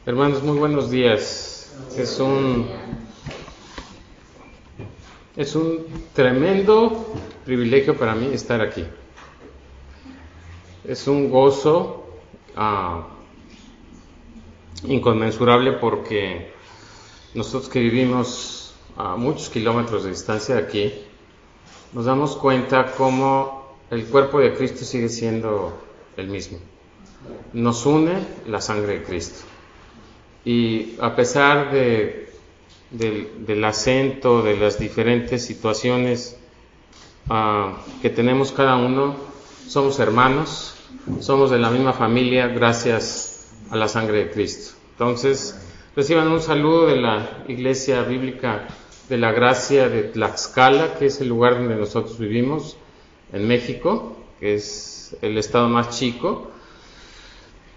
Hermanos, muy buenos días. Es un tremendo privilegio para mí estar aquí. Es un gozo inconmensurable porque nosotros que vivimos a muchos kilómetros de distancia de aquí, nos damos cuenta cómo el cuerpo de Cristo sigue siendo el mismo. Nos une la sangre de Cristo. Y a pesar del acento, de las diferentes situaciones que tenemos cada uno, somos hermanos, somos de la misma familia gracias a la sangre de Cristo. Entonces, reciban un saludo de la Iglesia Bíblica de la Gracia de Tlaxcala, que es el lugar donde nosotros vivimos, en México, que es el estado más chico.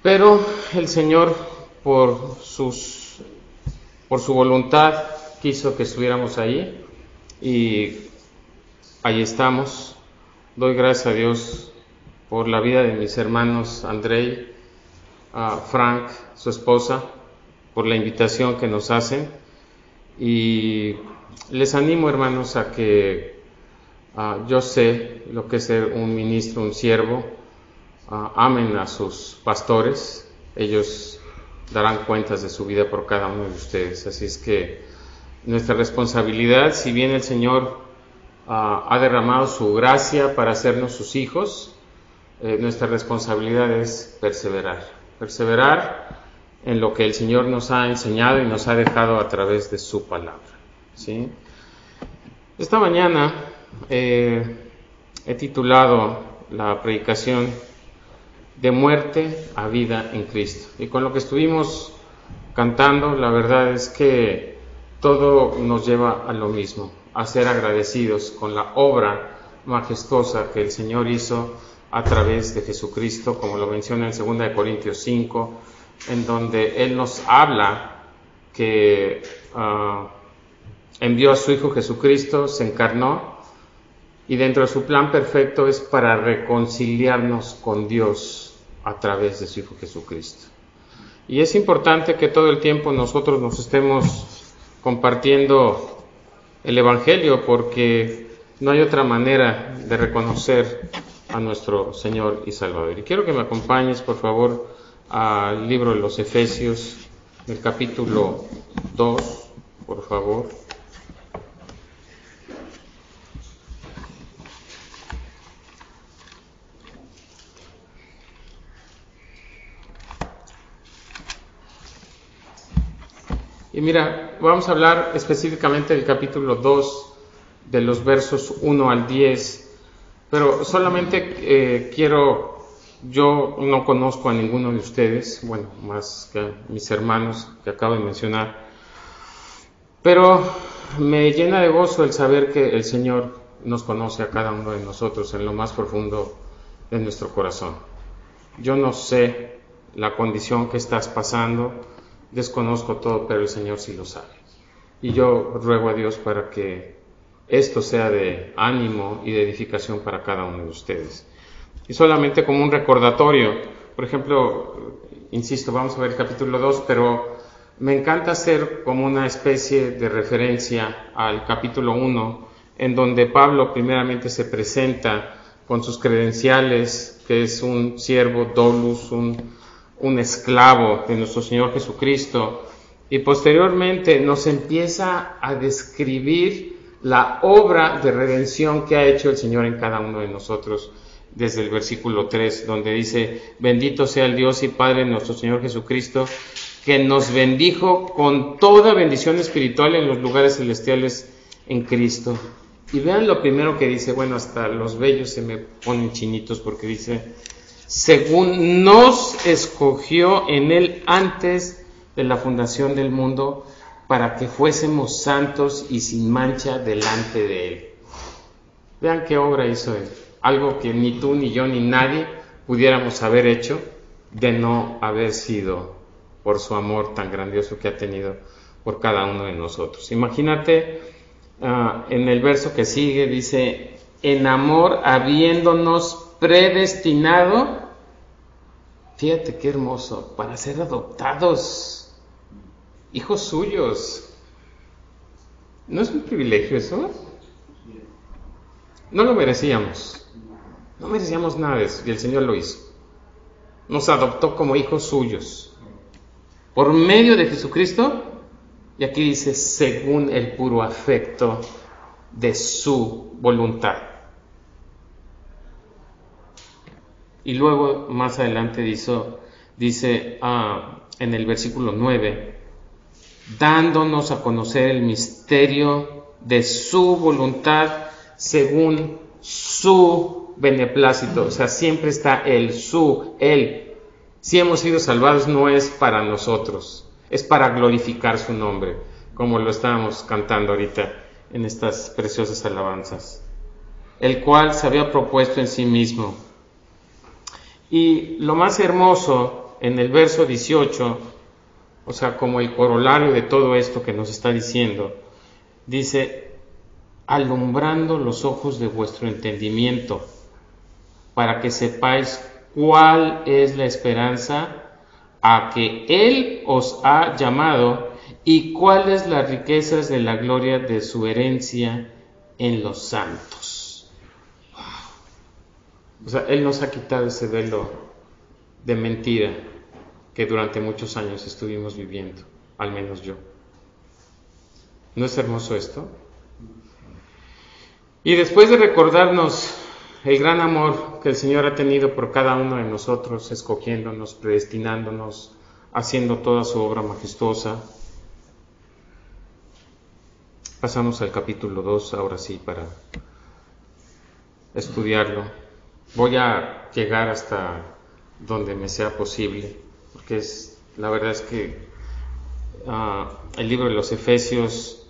Pero el Señor, por su voluntad, quiso que estuviéramos ahí y ahí estamos. Doy gracias a Dios por la vida de mis hermanos Andrei, Frank, su esposa, por la invitación que nos hacen, y les animo, hermanos, a que yo sé lo que es ser un ministro, un siervo. Amen a sus pastores, ellos darán cuentas de su vida por cada uno de ustedes. Así es que nuestra responsabilidad, si bien el Señor ha derramado su gracia para hacernos sus hijos, nuestra responsabilidad es perseverar en lo que el Señor nos ha enseñado y nos ha dejado a través de su palabra, ¿sí? Esta mañana he titulado la predicación de muerte a vida en Cristo. Y con lo que estuvimos cantando, la verdad es que todo nos lleva a lo mismo, a ser agradecidos con la obra majestuosa que el Señor hizo a través de Jesucristo, como lo menciona en 2 Corintios 5, en donde Él nos habla que envió a su Hijo Jesucristo, se encarnó, y dentro de su plan perfecto es para reconciliarnos con Dios a través de su Hijo Jesucristo. Y es importante que todo el tiempo nosotros nos estemos compartiendo el Evangelio, porque no hay otra manera de reconocer a nuestro Señor y Salvador. Y quiero que me acompañes, por favor, al libro de los Efesios, el capítulo 2, por favor. Y mira, vamos a hablar específicamente del capítulo 2, de los versos 1 al 10, pero solamente yo no conozco a ninguno de ustedes, bueno, más que a mis hermanos que acabo de mencionar, pero me llena de gozo el saber que el Señor nos conoce a cada uno de nosotros en lo más profundo de nuestro corazón. Yo no sé la condición que estás pasando, desconozco todo, pero el Señor sí lo sabe. Y yo ruego a Dios para que esto sea de ánimo y de edificación para cada uno de ustedes. Y solamente como un recordatorio, por ejemplo, insisto, vamos a ver el capítulo 2, pero me encanta hacer como una especie de referencia al capítulo 1, en donde Pablo primeramente se presenta con sus credenciales, que es un siervo doulos, un esclavo de nuestro Señor Jesucristo, y posteriormente nos empieza a describir la obra de redención que ha hecho el Señor en cada uno de nosotros, desde el versículo 3, donde dice: bendito sea el Dios y Padre de nuestro Señor Jesucristo, que nos bendijo con toda bendición espiritual en los lugares celestiales en Cristo. Y vean lo primero que dice, bueno, hasta los vellos se me ponen chinitos, porque dice: según nos escogió en Él antes de la fundación del mundo, para que fuésemos santos y sin mancha delante de Él. Vean qué obra hizo Él, algo que ni tú, ni yo, ni nadie pudiéramos haber hecho, de no haber sido por su amor tan grandioso que ha tenido por cada uno de nosotros. Imagínate, en el verso que sigue dice: en amor habiéndonos predestinado, fíjate qué hermoso, para ser adoptados hijos suyos. ¿No es un privilegio eso? No lo merecíamos. No merecíamos nada de eso, y el Señor lo hizo. Nos adoptó como hijos suyos. Por medio de Jesucristo, y aquí dice, según el puro afecto de su voluntad. Y luego, más adelante dice en el versículo 9, dándonos a conocer el misterio de su voluntad según su beneplácito. O sea, siempre está el él. Si hemos sido salvados no es para nosotros, es para glorificar su nombre, como lo estábamos cantando ahorita en estas preciosas alabanzas. El cual se había propuesto en sí mismo. Y lo más hermoso en el verso 18, o sea, como el corolario de todo esto que nos está diciendo, dice, alumbrando los ojos de vuestro entendimiento, para que sepáis cuál es la esperanza a que Él os ha llamado y cuáles las riquezas de la gloria de su herencia en los santos. Wow. O sea, Él nos ha quitado ese velo de mentira que durante muchos años estuvimos viviendo, al menos yo. ¿No es hermoso esto? Y después de recordarnos el gran amor que el Señor ha tenido por cada uno de nosotros, escogiéndonos, predestinándonos, haciendo toda su obra majestuosa, pasamos al capítulo 2, ahora sí, para estudiarlo. Voy a llegar hasta donde me sea posible, porque la verdad es que el libro de los Efesios,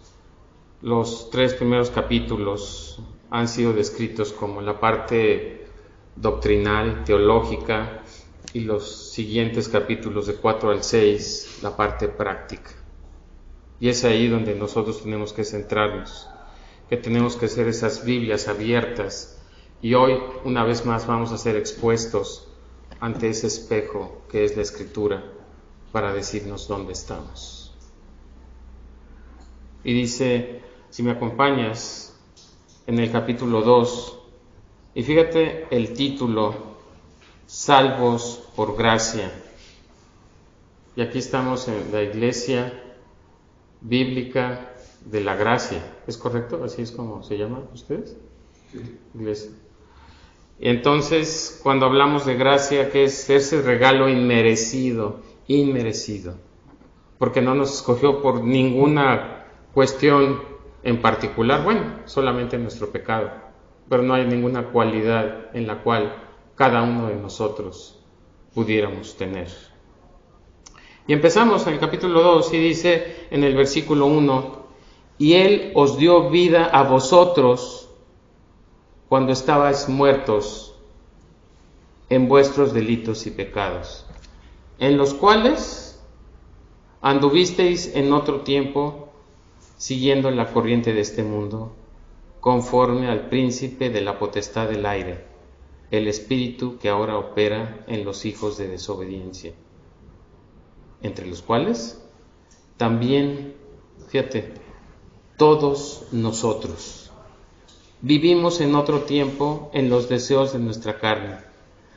los 3 primeros capítulos han sido descritos como la parte doctrinal, teológica, y los siguientes capítulos de 4 al 6, la parte práctica. Y es ahí donde nosotros tenemos que centrarnos, que tenemos que hacer esas Biblias abiertas. Y hoy, una vez más, vamos a ser expuestos ante ese espejo que es la Escritura para decirnos dónde estamos. Y dice, si me acompañas, en el capítulo 2, y fíjate el título, salvos por gracia. Y aquí estamos en la Iglesia Bíblica de la Gracia. ¿Es correcto? ¿Así es como se llama ustedes? Sí. Iglesia. Y entonces, cuando hablamos de gracia, ¿qué es? Ese regalo inmerecido, porque no nos escogió por ninguna cuestión en particular, bueno, solamente nuestro pecado, pero no hay ninguna cualidad en la cual cada uno de nosotros pudiéramos tener. Y empezamos en el capítulo 2 y dice en el versículo 1, y Él os dio vida a vosotros cuando estabais muertos en vuestros delitos y pecados, en los cuales anduvisteis en otro tiempo, siguiendo la corriente de este mundo, conforme al príncipe de la potestad del aire, el espíritu que ahora opera en los hijos de desobediencia, entre los cuales también, fíjate, todos nosotros vivimos en otro tiempo en los deseos de nuestra carne,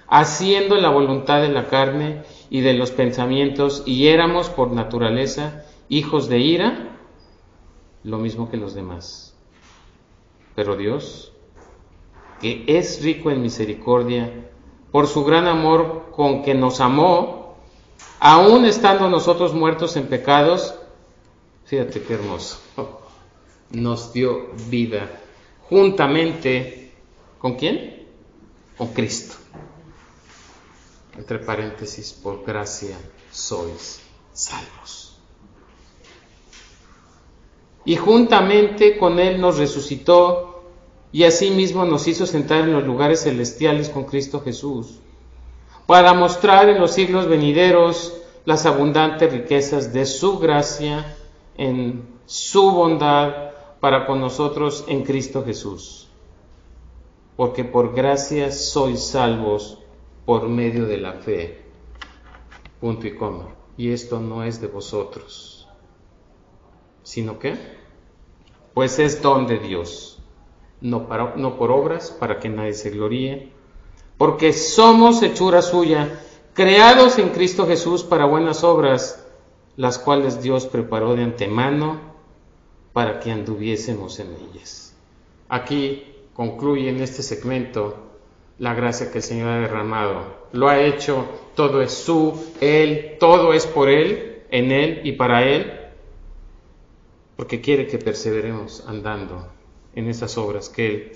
haciendo la voluntad de la carne y de los pensamientos, y éramos por naturaleza hijos de ira, lo mismo que los demás. Pero Dios, que es rico en misericordia, por su gran amor con que nos amó, aun estando nosotros muertos en pecados, fíjate qué hermoso, nos dio vida juntamente, ¿con quién? Con Cristo. Entre paréntesis, por gracia sois salvos. Y juntamente con Él nos resucitó y asimismo nos hizo sentar en los lugares celestiales con Cristo Jesús, para mostrar en los siglos venideros las abundantes riquezas de su gracia en su bondad para con nosotros en Cristo Jesús. Porque por gracia sois salvos por medio de la fe. Punto y coma. Y esto no es de vosotros, sino que, pues es don de Dios, no por obras, para que nadie se gloríe, porque somos hechura suya, creados en Cristo Jesús para buenas obras, las cuales Dios preparó de antemano para que anduviésemos en ellas. Aquí concluye en este segmento la gracia que el Señor ha derramado. Lo ha hecho, todo es Él, todo es por Él, en Él y para Él, porque quiere que perseveremos andando en esas obras que Él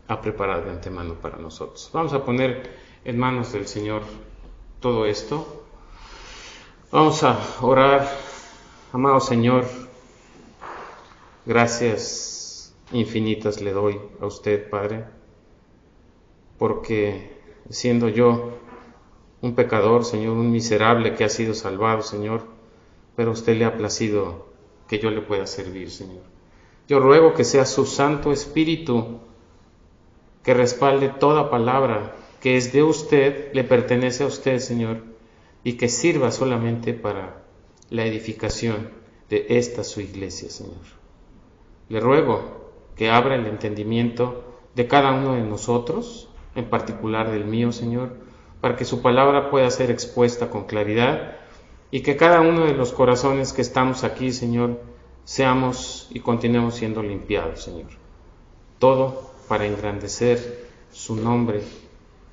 ha preparado de antemano para nosotros. Vamos a poner en manos del Señor todo esto. Vamos a orar. Amado Señor, gracias infinitas le doy a usted, Padre, porque siendo yo un pecador, Señor, un miserable que ha sido salvado, Señor, pero a usted le ha placido que yo le pueda servir, Señor. Yo ruego que sea su Santo Espíritu que respalde toda palabra que es de usted, le pertenece a usted, Señor, y que sirva solamente para la edificación de esta su iglesia, Señor. Le ruego que abra el entendimiento de cada uno de nosotros, en particular del mío, Señor, para que su palabra pueda ser expuesta con claridad y que cada uno de los corazones que estamos aquí, Señor, seamos y continuemos siendo limpiados, Señor. Todo para engrandecer su nombre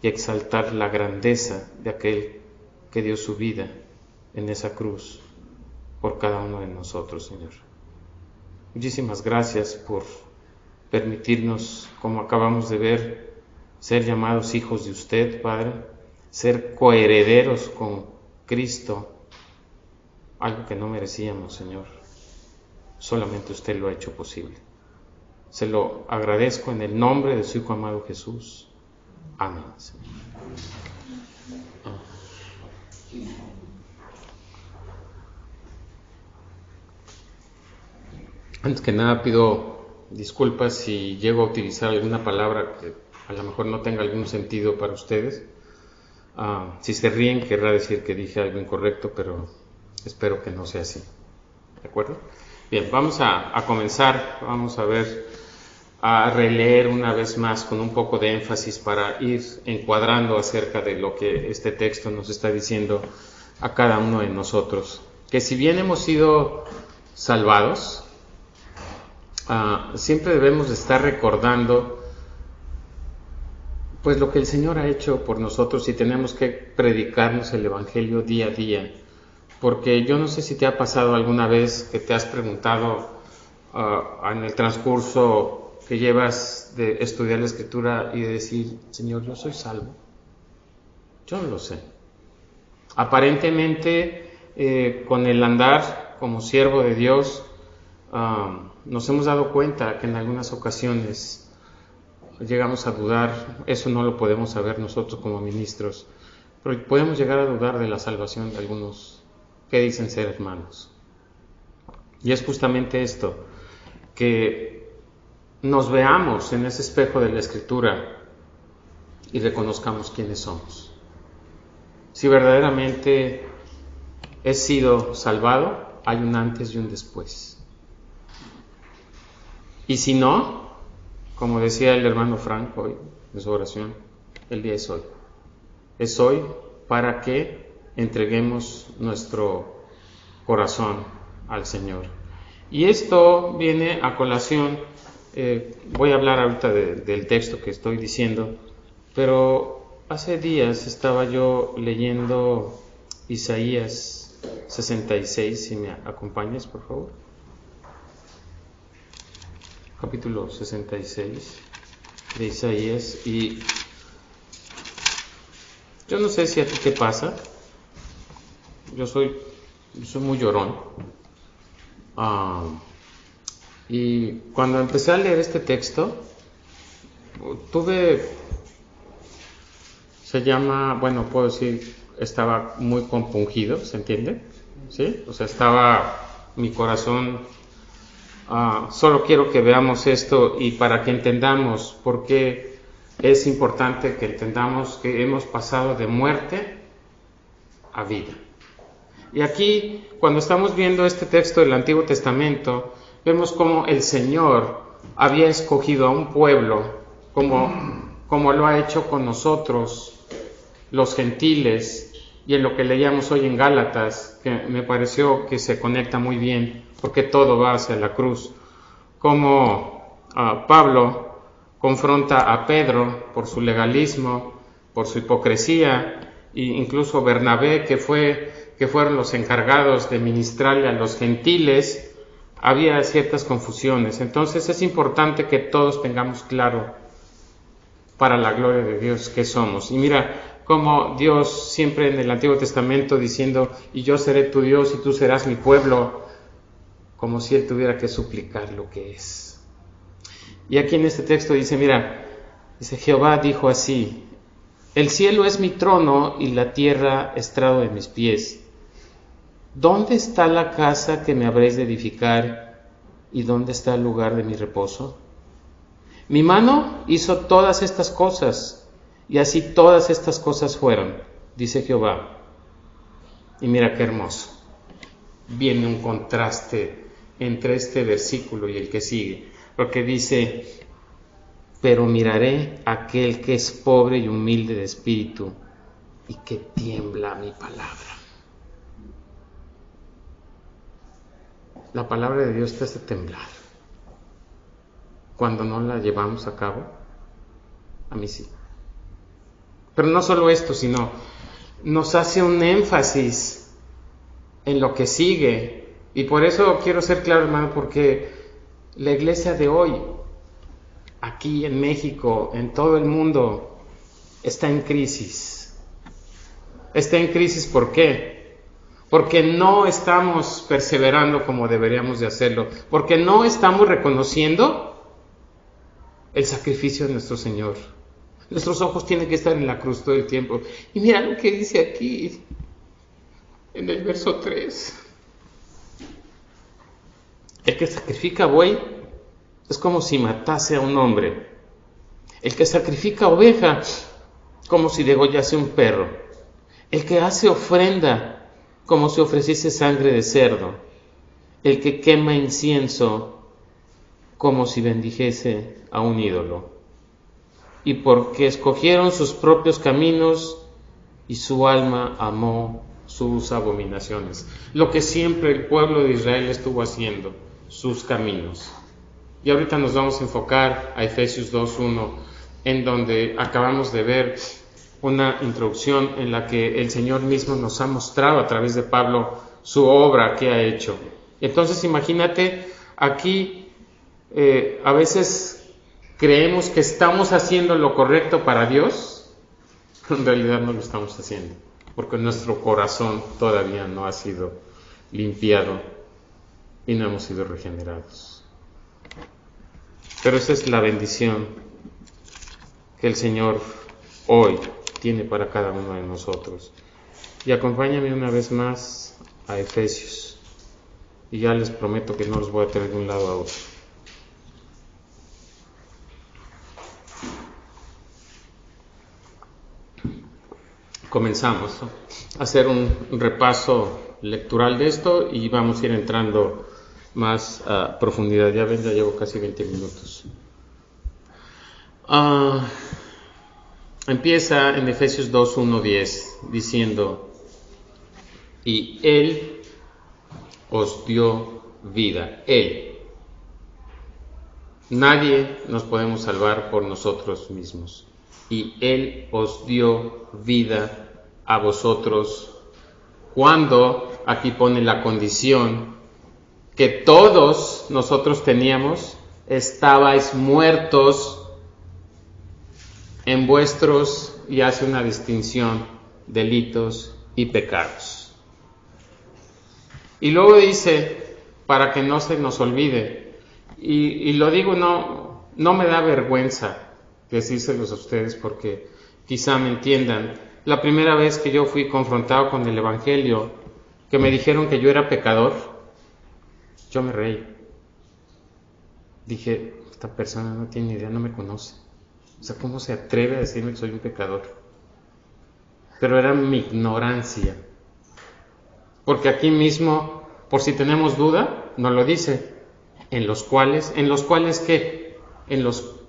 y exaltar la grandeza de aquel que dio su vida en esa cruz por cada uno de nosotros, Señor. Muchísimas gracias por permitirnos, como acabamos de ver, ser llamados hijos de usted, Padre, ser coherederos con Cristo, algo que no merecíamos, Señor. Solamente usted lo ha hecho posible. Se lo agradezco en el nombre de su Hijo amado Jesús. Amén, Señor. Antes que nada pido disculpas si llego a utilizar alguna palabra que a lo mejor no tenga algún sentido para ustedes. Si se ríen, querrá decir que dije algo incorrecto, pero espero que no sea así. ¿De acuerdo? Bien, vamos a comenzar. Vamos a releer una vez más con un poco de énfasis para ir encuadrando acerca de lo que este texto nos está diciendo a cada uno de nosotros. Que si bien hemos sido salvados, siempre debemos de estar recordando pues lo que el Señor ha hecho por nosotros y tenemos que predicarnos el Evangelio día a día. Porque yo no sé si te ha pasado alguna vez que te has preguntado en el transcurso que llevas de estudiar la Escritura y de decir, Señor, ¿yo soy salvo? Yo no lo sé. Aparentemente, con el andar como siervo de Dios, nos hemos dado cuenta que en algunas ocasiones llegamos a dudar. Eso no lo podemos saber nosotros como ministros, pero podemos llegar a dudar de la salvación de algunos que dicen ser hermanos. Y es justamente esto, que nos veamos en ese espejo de la Escritura y reconozcamos quiénes somos. Si verdaderamente he sido salvado, hay un antes y un después. Y si no, como decía el hermano Frank hoy en su oración, el día es hoy. Es hoy para que entreguemos nuestro corazón al Señor. Y esto viene a colación, voy a hablar ahorita del texto que estoy diciendo, pero hace días estaba yo leyendo Isaías 66, si me acompañas, por favor. Capítulo 66 de Isaías, y yo no sé si a ti te pasa, yo soy muy llorón, y cuando empecé a leer este texto, puedo decir, estaba muy compungido, ¿se entiende? ¿Sí? O sea, estaba mi corazón, solo quiero que veamos esto y para que entendamos por qué es importante que entendamos que hemos pasado de muerte a vida. Y aquí, cuando estamos viendo este texto del Antiguo Testamento, vemos cómo el Señor había escogido a un pueblo, como lo ha hecho con nosotros, los gentiles, y en lo que leíamos hoy en Gálatas, que me pareció que se conecta muy bien, porque todo va hacia la cruz, como Pablo confronta a Pedro por su legalismo, por su hipocresía, e incluso Bernabé, que fueron los encargados de ministrarle a los gentiles, había ciertas confusiones. Entonces es importante que todos tengamos claro, para la gloria de Dios, qué somos. Y mira cómo Dios siempre en el Antiguo Testamento diciendo, y yo seré tu Dios y tú serás mi pueblo, como si Él tuviera que suplicar lo que es. Y aquí en este texto dice, mira, dice, Jehová dijo así, el cielo es mi trono y la tierra estrado de mis pies. ¿Dónde está la casa que me habréis de edificar y dónde está el lugar de mi reposo? Mi mano hizo todas estas cosas y así todas estas cosas fueron, dice Jehová. Y mira qué hermoso. Viene un contraste entre este versículo y el que sigue, porque dice, pero miraré a aquel que es pobre y humilde de espíritu y que tiembla a mi palabra. La palabra de Dios te hace temblar cuando no la llevamos a cabo. A mí sí. Pero no solo esto, sino nos hace un énfasis en lo que sigue. Y por eso quiero ser claro, hermano, porque la iglesia de hoy, aquí en México, en todo el mundo, está en crisis. Está en crisis, ¿por qué? Porque no estamos perseverando como deberíamos de hacerlo, porque no estamos reconociendo el sacrificio de nuestro Señor. Nuestros ojos tienen que estar en la cruz todo el tiempo. Y mira lo que dice aquí, en el verso 3. El que sacrifica buey es como si matase a un hombre. El que sacrifica oveja, como si degollase un perro. El que hace ofrenda, como si ofreciese sangre de cerdo. El que quema incienso, como si bendijese a un ídolo. Y porque escogieron sus propios caminos, y su alma amó sus abominaciones. Lo que siempre el pueblo de Israel estuvo haciendo, sus caminos. Y ahorita nos vamos a enfocar a Efesios 2:1, en donde acabamos de ver una introducción en la que el Señor mismo nos ha mostrado a través de Pablo su obra que ha hecho. Entonces imagínate, aquí a veces creemos que estamos haciendo lo correcto para Dios, pero en realidad no lo estamos haciendo, porque nuestro corazón todavía no ha sido limpiado y no hemos sido regenerados. Pero esa es la bendición que el Señor hoy tiene para cada uno de nosotros. Y acompáñame una vez más a Efesios, y ya les prometo que no los voy a tener de un lado a otro. Comenzamos a hacer un repaso lectural de esto y vamos a ir entrando más a profundidad. Ya ven, ya llevo casi 20 minutos. Empieza en Efesios 2:1-10 diciendo, y Él os dio vida. Él. Nadie nos podemos salvar por nosotros mismos. Y Él os dio vida a vosotros cuando, aquí pone la condición, que todos nosotros teníamos, estabais muertos en vuestros, y hace una distinción, delitos y pecados. Y luego dice, para que no se nos olvide, y lo digo, no me da vergüenza decírselos a ustedes porque quizá me entiendan. La primera vez que yo fui confrontado con el Evangelio, que me dijeron que yo era pecador, yo me reí. Dije, esta persona no tiene idea, no me conoce. O sea, ¿cómo se atreve a decirme que soy un pecador? Pero era mi ignorancia. Porque aquí mismo, por si tenemos duda, nos lo dice. ¿En los cuales qué?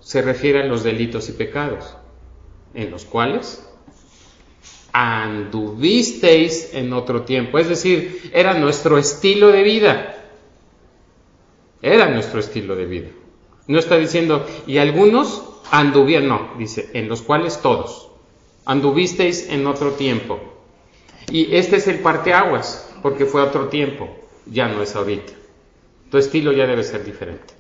Se refiere a los delitos y pecados. En los cuales anduvisteis en otro tiempo. Es decir, era nuestro estilo de vida. Era nuestro estilo de vida. No está diciendo, y algunos anduvieron, no, dice, en los cuales todos. Anduvisteis en otro tiempo. Y este es el parteaguas, porque fue otro tiempo, ya no es ahorita. Tu estilo ya debe ser diferente.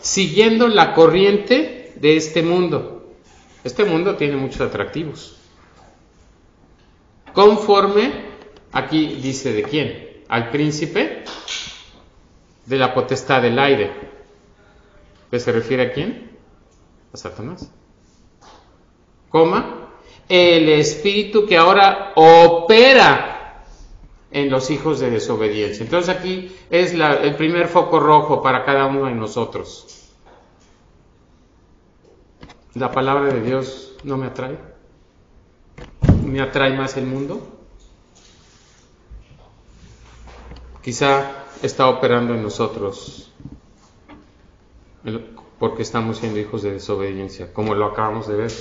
Siguiendo la corriente de este mundo. Este mundo tiene muchos atractivos. Conforme, aquí dice de quién, al príncipe de la potestad del aire. ¿Qué se refiere a quién? A Satanás. El espíritu que ahora opera en los hijos de desobediencia. Entonces aquí es el primer foco rojo para cada uno de nosotros. La palabra de Dios no me atrae. ¿Me atrae más el mundo? Quizá está operando en nosotros porque estamos siendo hijos de desobediencia, como lo acabamos de ver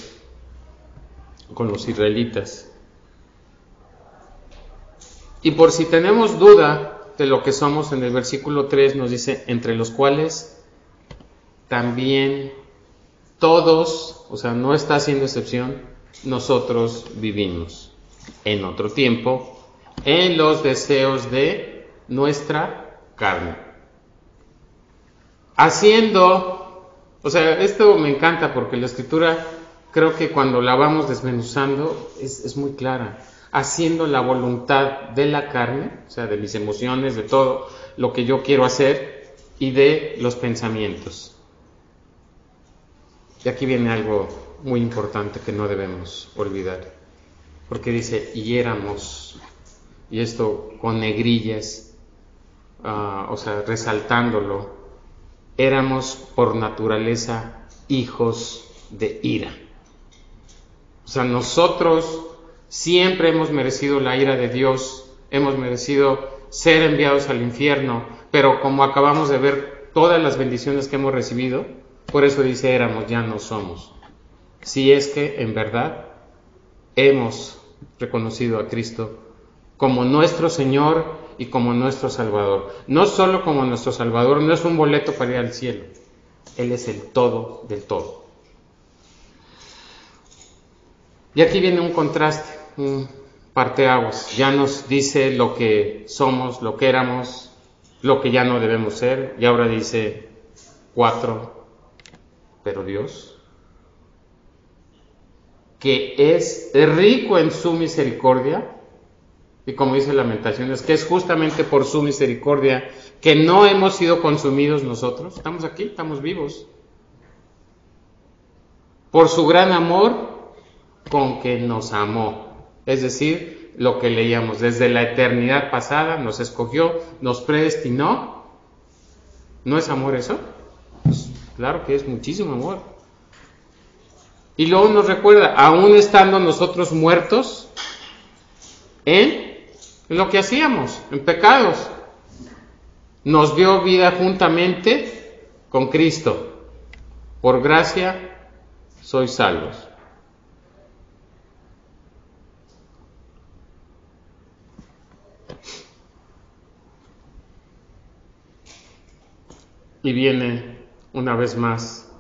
con los israelitas. Y por si tenemos duda de lo que somos, en el versículo 3 nos dice, entre los cuales también todos, o sea, no está haciendo excepción, nosotros vivimos en otro tiempo, en los deseos de nuestra carne. O sea, esto me encanta porque la Escritura, creo que cuando la vamos desmenuzando, es muy clara. Haciendo la voluntad de la carne, o sea, de mis emociones, de todo lo que yo quiero hacer, y de los pensamientos. Y aquí viene algo muy importante que no debemos olvidar, porque dice, y éramos, y esto con negrillas, o sea, resaltándolo, éramos por naturaleza hijos de ira. O sea, nosotros siempre hemos merecido la ira de Dios, hemos merecido ser enviados al infierno, pero como acabamos de ver todas las bendiciones que hemos recibido, por eso dice éramos, ya no somos. Si es que en verdad hemos reconocido a Cristo como nuestro Señor y como nuestro Salvador. No solo como nuestro Salvador, no es un boleto para ir al cielo, Él es el todo del todo. Y aquí viene un contraste, un parteaguas. Ya nos dice lo que somos, lo que éramos, lo que ya no debemos ser. Y ahora dice 4, pero Dios, que es rico en su misericordia, y como dice Lamentaciones, que es justamente por su misericordia que no hemos sido consumidos nosotros. Estamos aquí, estamos vivos. Por su gran amor con que nos amó, es decir, lo que leíamos, desde la eternidad pasada nos escogió, nos predestinó. ¿No es amor eso? Pues claro que es muchísimo amor. Y luego nos recuerda, aún estando nosotros muertos en lo que hacíamos, en pecados, nos dio vida juntamente con Cristo. Por gracia sois salvos. Y viene una vez más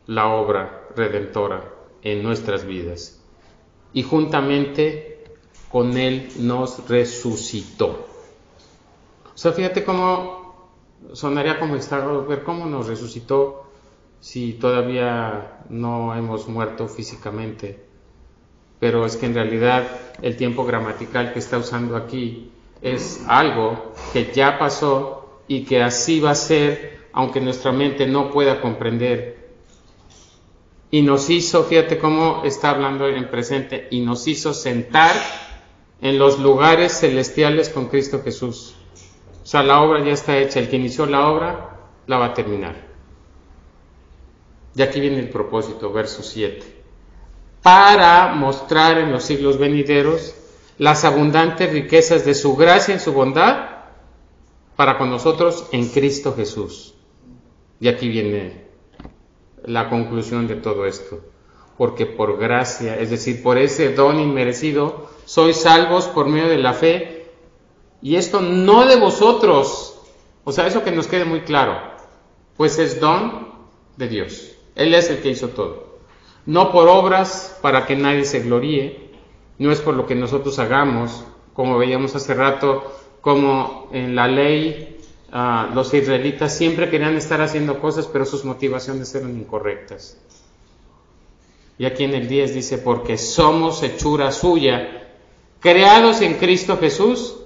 la obra redentora en nuestras vidas. Y juntamente con Él nos resucitó. O sea, fíjate cómo sonaría como extraño ver cómo nos resucitó si todavía no hemos muerto físicamente. Pero es que en realidad el tiempo gramatical que está usando aquí es algo que ya pasó y que así va a ser, aunque nuestra mente no pueda comprender. Y nos hizo, fíjate cómo está hablando en presente, y nos hizo sentar en los lugares celestiales con Cristo Jesús. O sea, la obra ya está hecha, el que inició la obra la va a terminar. Y aquí viene el propósito, verso 7. Para mostrar en los siglos venideros las abundantes riquezas de su gracia en su bondad para con nosotros en Cristo Jesús. Y aquí viene la conclusión de todo esto. Porque por gracia, es decir, por ese don inmerecido, sois salvos por medio de la fe. Y esto no de vosotros. O sea, eso que nos quede muy claro. Pues es don de Dios. Él es el que hizo todo. No por obras para que nadie se gloríe. No es por lo que nosotros hagamos, como veíamos hace rato, como en la ley los israelitas siempre querían estar haciendo cosas, pero sus motivaciones eran incorrectas. Y aquí en el 10 dice, porque somos hechura suya, creados en Cristo Jesús,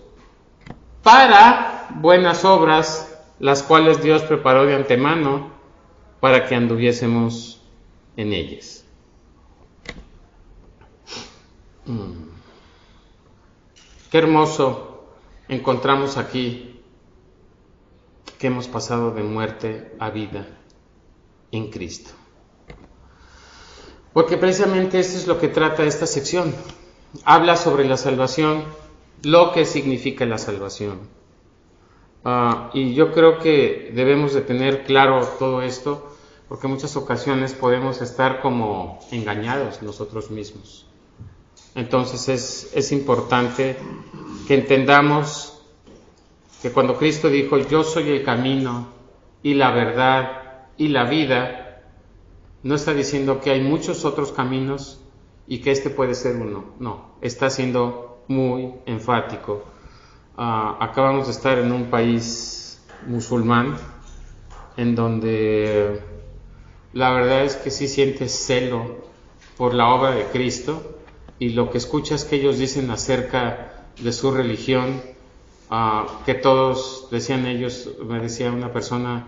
para buenas obras, las cuales Dios preparó de antemano, para que anduviésemos en ellas. Qué hermoso encontramos aquí que hemos pasado de muerte a vida en Cristo. Porque precisamente esto es lo que trata esta sección. Habla sobre la salvación, lo que significa la salvación. Y yo creo que debemos de tener claro todo esto, porque en muchas ocasiones podemos estar como engañados nosotros mismos. Entonces es importante que entendamos que cuando Cristo dijo, yo soy el camino y la verdad y la vida, no está diciendo que hay muchos otros caminos y que este puede ser uno. No, está siendo muy enfático. Acabamos de estar en un país musulmán en donde la verdad es que sí sientes celo por la obra de Cristo, y lo que escuchas que ellos dicen acerca de su religión, que todos, decían ellos, me decía una persona,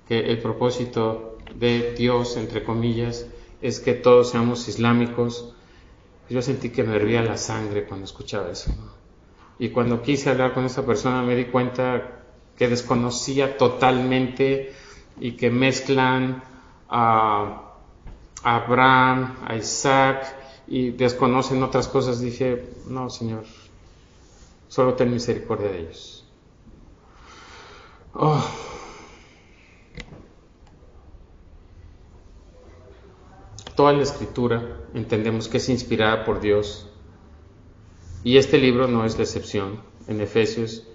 que el propósito de Dios, entre comillas, es que todos seamos islámicos. Yo sentí que me hervía la sangre cuando escuchaba eso, ¿no? Y cuando quise hablar con esa persona me di cuenta que desconocía totalmente y que mezclan a Abraham, a Isaac, y desconocen otras cosas. Dije, no, Señor, solo ten misericordia de ellos. Toda la Escritura entendemos que es inspirada por Dios, y este libro no es la excepción. En Efesios,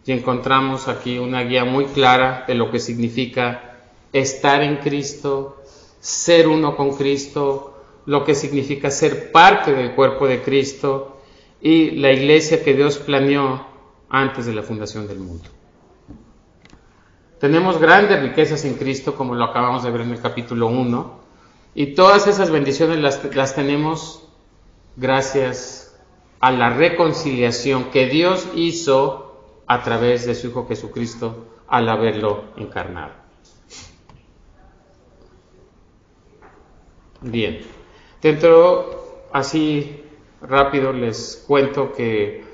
y encontramos aquí una guía muy clara de lo que significa estar en Cristo, ser uno con Cristo, lo que significa ser parte del cuerpo de Cristo y la iglesia que Dios planeó antes de la fundación del mundo. Tenemos grandes riquezas en Cristo, como lo acabamos de ver en el capítulo 1, y todas esas bendiciones las tenemos gracias a la reconciliación que Dios hizo a través de su Hijo Jesucristo al haberlo encarnado. Bien, dentro, así rápido les cuento que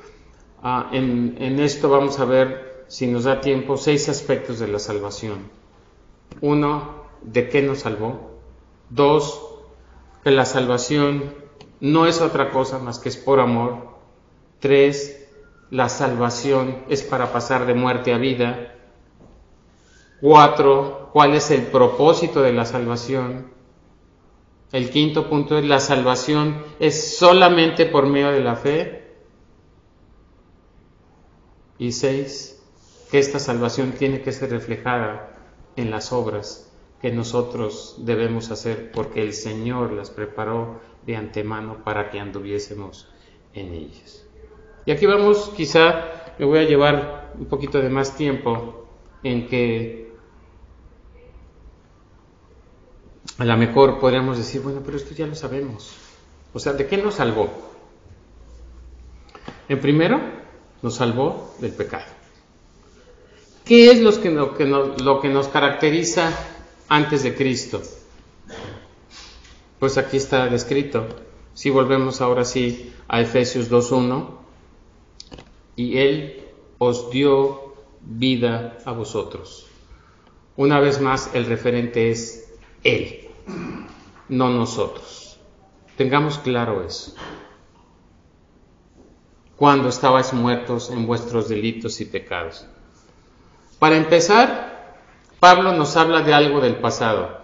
en esto vamos a ver, si nos da tiempo, 6 aspectos de la salvación. 1, ¿de qué nos salvó? 2, que la salvación no es otra cosa más que es por amor. 3, la salvación es para pasar de muerte a vida. 4, ¿cuál es el propósito de la salvación? El quinto punto es, la salvación es solamente por medio de la fe. Y 6, que esta salvación tiene que ser reflejada en las obras que nosotros debemos hacer, porque el Señor las preparó de antemano para que anduviésemos en ellas. Y aquí vamos, quizá me voy a llevar un poquito de más tiempo, en que a lo mejor podríamos decir, bueno, pero esto ya lo sabemos. O sea, ¿de qué nos salvó? En primero, nos salvó del pecado. ¿Qué es lo que nos caracteriza antes de Cristo? Pues aquí está descrito. Si volvemos ahora sí a Efesios 2:1, y Él os dio vida a vosotros. Una vez más, el referente es Él, no nosotros. Tengamos claro eso. Cuando estabais muertos en vuestros delitos y pecados. Para empezar, Pablo nos habla de algo del pasado,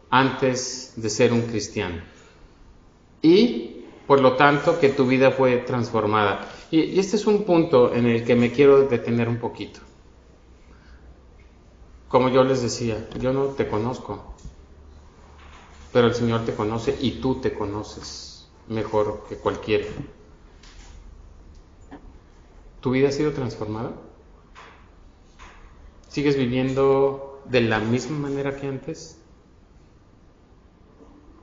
antes de ser un cristiano. Y, por lo tanto, que tu vida fue transformada. Y este es un punto en el que me quiero detener un poquito. Como yo les decía, yo no te conozco, pero el Señor te conoce y tú te conoces mejor que cualquiera. ¿Tu vida ha sido transformada? ¿Sigues viviendo de la misma manera que antes?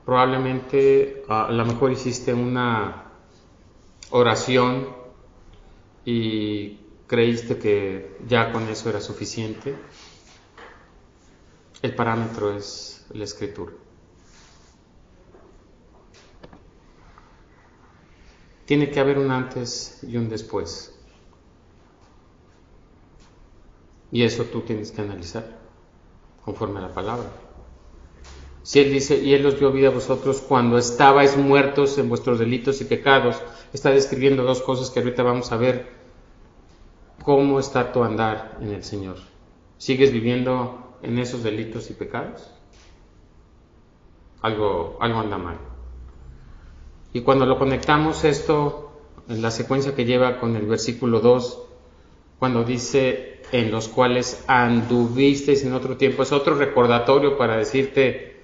Probablemente a lo mejor hiciste una oración y creíste que ya con eso era suficiente. El parámetro es la Escritura. Tiene que haber un antes y un después. Y eso tú tienes que analizar conforme a la palabra. Si Él dice, y Él os dio vida a vosotros cuando estabais muertos en vuestros delitos y pecados, está describiendo dos cosas que ahorita vamos a ver. ¿Cómo está tu andar en el Señor? ¿Sigues viviendo en esos delitos y pecados? Algo anda mal. Y cuando lo conectamos esto, en la secuencia que lleva con el versículo 2, cuando dice, en los cuales anduvisteis en otro tiempo, es otro recordatorio para decirte,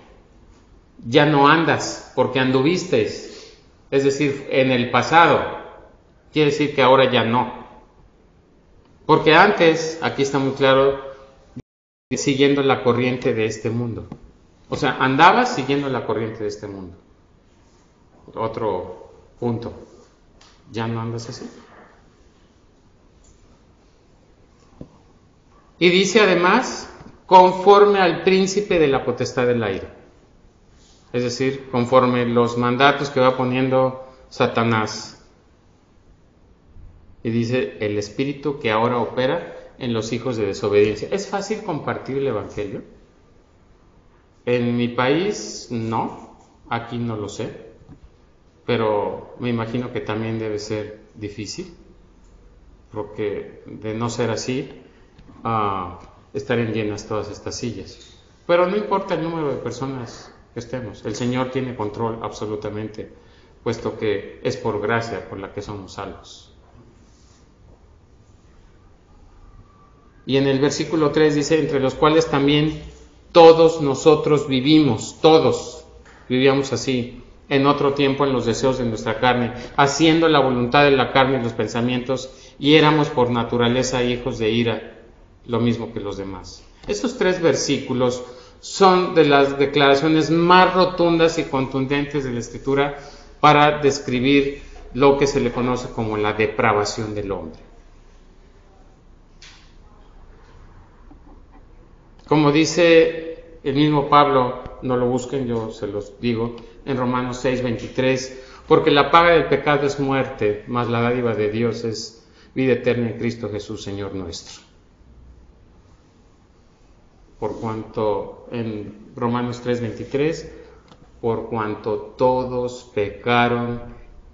ya no andas, porque anduvisteis, es decir, en el pasado, quiere decir que ahora ya no. Porque antes, aquí está muy claro, siguiendo la corriente de este mundo. O sea, andabas siguiendo la corriente de este mundo. Otro punto, ya no andas así. Y dice además, conforme al príncipe de la potestad del aire. Es decir, conforme los mandatos que va poniendo Satanás. Y dice, el espíritu que ahora opera en los hijos de desobediencia. ¿Es fácil compartir el evangelio? En mi país no, aquí no lo sé, pero me imagino que también debe ser difícil, porque de no ser así, estarían llenas todas estas sillas. Pero no importa el número de personas que estemos, el Señor tiene control absolutamente, puesto que es por gracia por la que somos salvos. Y en el versículo 3 dice, entre los cuales también todos nosotros vivimos, todos vivíamos así, en otro tiempo en los deseos de nuestra carne, haciendo la voluntad de la carne y los pensamientos, y éramos por naturaleza hijos de ira, lo mismo que los demás. Estos 3 versículos son de las declaraciones más rotundas y contundentes de la Escritura para describir lo que se le conoce como la depravación del hombre. Como dice el mismo Pablo, no lo busquen, yo se los digo, en Romanos 6:23, porque la paga del pecado es muerte, mas la dádiva de Dios es vida eterna en Cristo Jesús, Señor nuestro. Por cuanto, en Romanos 3:23, por cuanto todos pecaron,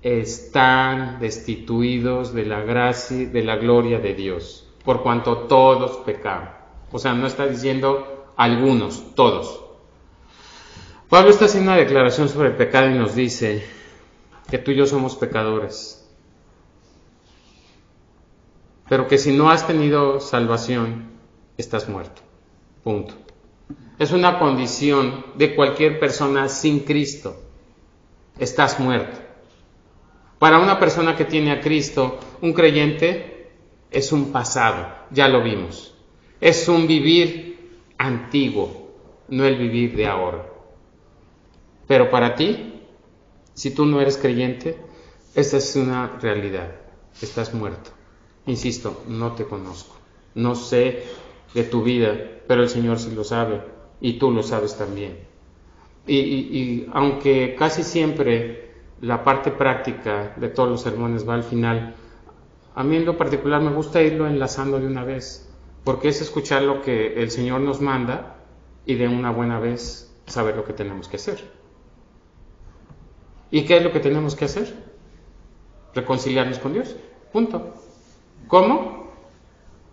están destituidos de la gracia, de la gloria de Dios. Por cuanto todos pecaron. O sea, no está diciendo algunos, todos. Pablo está haciendo una declaración sobre el pecado y nos dice que tú y yo somos pecadores, pero que si no has tenido salvación, estás muerto. Punto. Es una condición de cualquier persona sin Cristo. Estás muerto. Para una persona que tiene a Cristo, un creyente es un pasado, ya lo vimos. Es un vivir antiguo, no el vivir de ahora. Pero para ti, si tú no eres creyente, esta es una realidad. Estás muerto. Insisto, no te conozco. No sé de tu vida, pero el Señor sí lo sabe y tú lo sabes también. Y aunque casi siempre la parte práctica de todos los sermones va al final, a mí en lo particular me gusta irlo enlazando de una vez, porque es escuchar lo que el Señor nos manda y de una buena vez saber lo que tenemos que hacer. ¿Y qué es lo que tenemos que hacer? Reconciliarnos con Dios. Punto. ¿Cómo?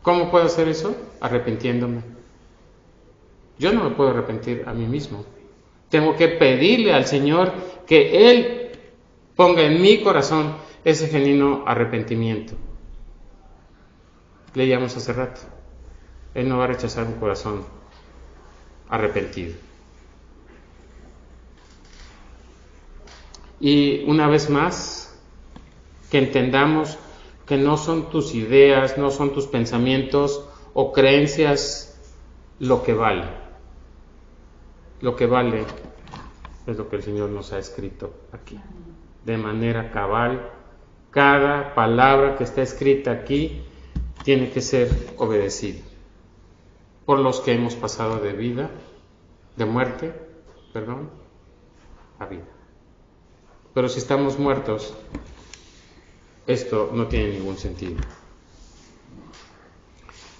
¿Cómo puedo hacer eso? Arrepintiéndome. Yo no me puedo arrepentir a mí mismo. Tengo que pedirle al Señor que Él ponga en mi corazón ese genuino arrepentimiento. Leíamos hace rato. Él no va a rechazar un corazón arrepentido. Y una vez más, que entendamos que no son tus ideas, no son tus pensamientos o creencias lo que vale. Lo que vale es lo que el Señor nos ha escrito aquí, de manera cabal. Cada palabra que está escrita aquí tiene que ser obedecida por los que hemos pasado de muerte, a vida. Pero si estamos muertos, esto no tiene ningún sentido.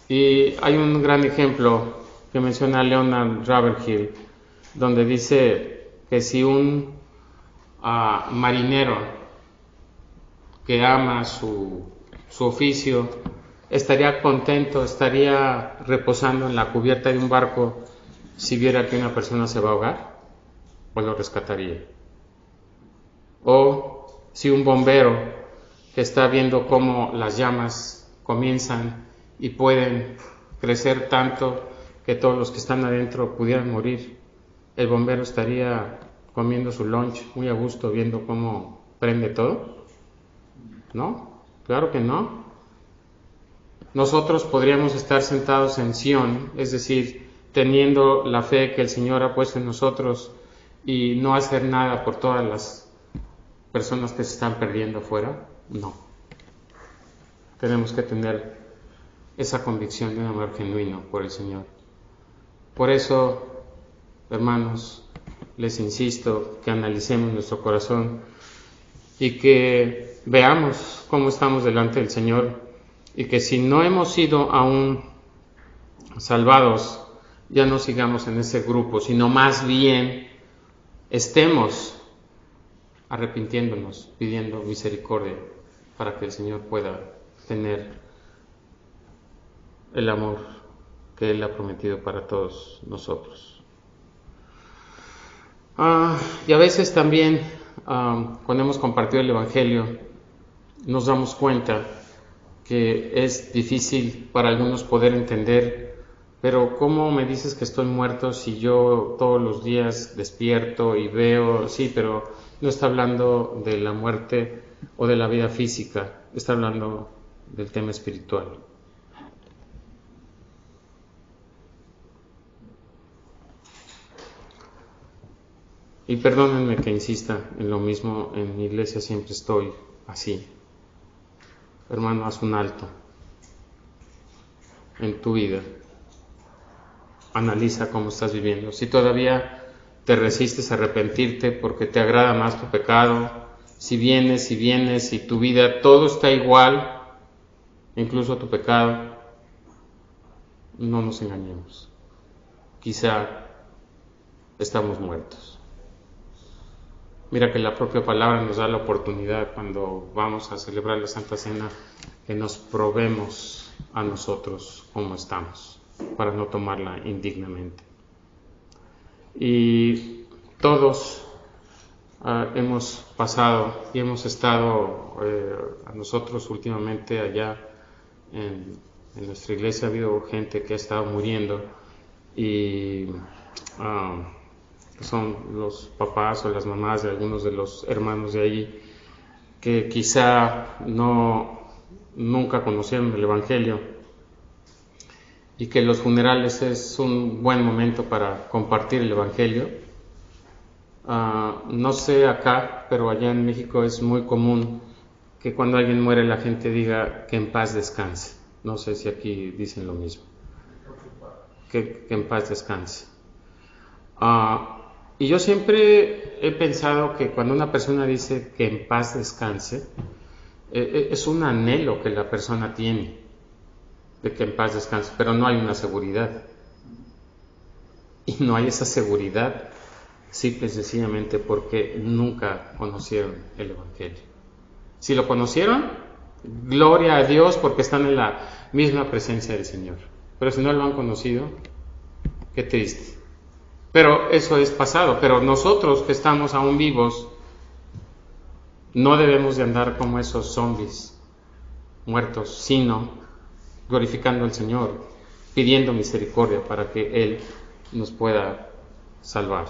Y hay un gran ejemplo que menciona Leonard Ravenhill, donde dice que si un marinero que ama su oficio estaría contento, estaría reposando en la cubierta de un barco si viera que una persona se va a ahogar, pues lo rescataría. O si un bombero que está viendo cómo las llamas comienzan y pueden crecer tanto que todos los que están adentro pudieran morir, el bombero estaría comiendo su lunch muy a gusto viendo cómo prende todo. ¿No? Claro que no. Nosotros podríamos estar sentados en Sion, es decir, teniendo la fe que el Señor ha puesto en nosotros y no hacer nada por todas las personas que se están perdiendo afuera. No. Tenemos que tener esa convicción de un amor genuino por el Señor. Por eso, hermanos, les insisto que analicemos nuestro corazón y que veamos cómo estamos delante del Señor, y que si no hemos sido aún salvados, ya no sigamos en ese grupo, sino más bien estemos arrepintiéndonos, pidiendo misericordia para que el Señor pueda tener el amor que Él ha prometido para todos nosotros. Y a veces también cuando hemos compartido el Evangelio nos damos cuenta que es difícil para algunos poder entender, pero ¿cómo me dices que estoy muerto si yo todos los días despierto y veo? Sí, pero no está hablando de la muerte o de la vida física, está hablando del tema espiritual. Y perdónenme que insista en lo mismo, en mi iglesia siempre estoy así. Hermano, haz un alto en tu vida. Analiza cómo estás viviendo. Si todavía te resistes a arrepentirte porque te agrada más tu pecado, si vienes y tu vida todo está igual, incluso tu pecado, no nos engañemos. Quizá estamos muertos. Mira que la propia palabra nos da la oportunidad cuando vamos a celebrar la Santa Cena que nos probemos a nosotros cómo estamos para no tomarla indignamente. Y todos hemos pasado y hemos estado, a nosotros últimamente allá en nuestra iglesia ha habido gente que ha estado muriendo y son los papás o las mamás de algunos de los hermanos de allí que quizá nunca conocieron el Evangelio, y que los funerales es un buen momento para compartir el Evangelio. No sé acá, pero allá en México es muy común que cuando alguien muere la gente diga que en paz descanse. No sé si aquí dicen lo mismo, que en paz descanse. Y yo siempre he pensado que cuando una persona dice que en paz descanse, es un anhelo que la persona tiene de que en paz descanse, pero no hay una seguridad. Y no hay esa seguridad simple y sencillamente porque nunca conocieron el Evangelio. Si lo conocieron, gloria a Dios porque están en la misma presencia del Señor. Pero si no lo han conocido, qué triste. Pero eso es pasado. Pero nosotros que estamos aún vivos, no debemos de andar como esos zombies muertos, sino glorificando al Señor, pidiendo misericordia para que Él nos pueda salvar.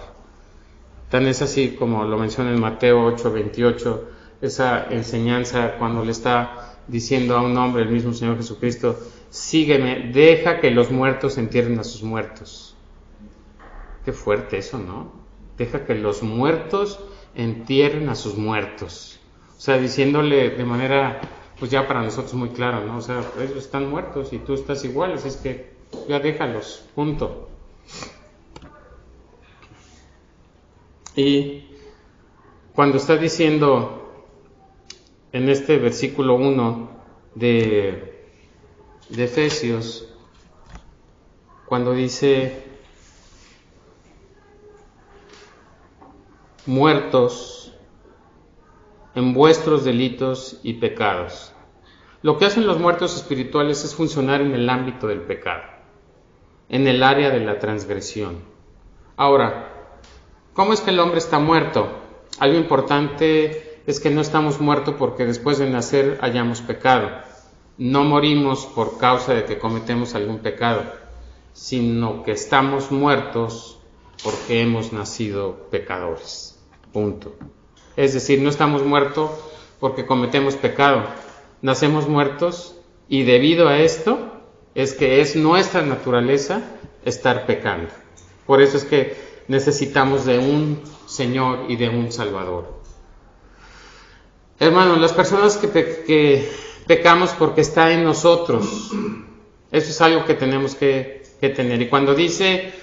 Tan es así como lo menciona en Mateo 8:28, esa enseñanza cuando le está diciendo a un hombre, el mismo Señor Jesucristo: sígueme, deja que los muertos entierren a sus muertos. Qué fuerte eso, ¿no? Deja que los muertos entierren a sus muertos. O sea, diciéndole de manera, pues ya para nosotros muy claro, ¿no? O sea, ellos están muertos y tú estás igual, así es que ya déjalos, punto. Y cuando está diciendo en este versículo 1 de Efesios, cuando dice muertos en vuestros delitos y pecados. Lo que hacen los muertos espirituales es funcionar en el ámbito del pecado, en el área de la transgresión. Ahora, ¿cómo es que el hombre está muerto? Algo importante es que no estamos muertos porque después de nacer hayamos pecado. No morimos por causa de que cometemos algún pecado, sino que estamos muertos porque hemos nacido pecadores. Punto. Es decir, no estamos muertos porque cometemos pecado. Nacemos muertos y debido a esto es que es nuestra naturaleza estar pecando. Por eso es que necesitamos de un Señor y de un Salvador. Hermanos, las personas que pecamos porque está en nosotros, eso es algo que tenemos que tener. Y cuando dice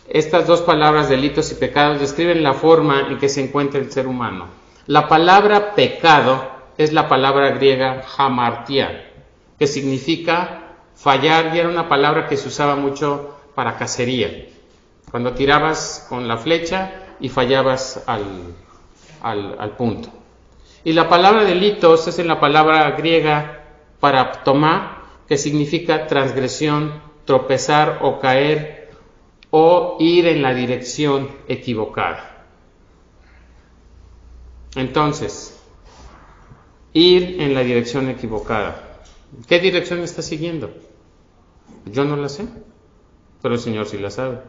estas dos palabras, delitos y pecados, describen la forma en que se encuentra el ser humano. La palabra pecado es la palabra griega hamartia, que significa fallar, y era una palabra que se usaba mucho para cacería. Cuando tirabas con la flecha y fallabas al punto. Y la palabra delitos es en la palabra griega paraptomá, que significa transgresión, tropezar o caer o ir en la dirección equivocada. Entonces, ir en la dirección equivocada. ¿Qué dirección está siguiendo? Yo no la sé, pero el Señor sí la sabe,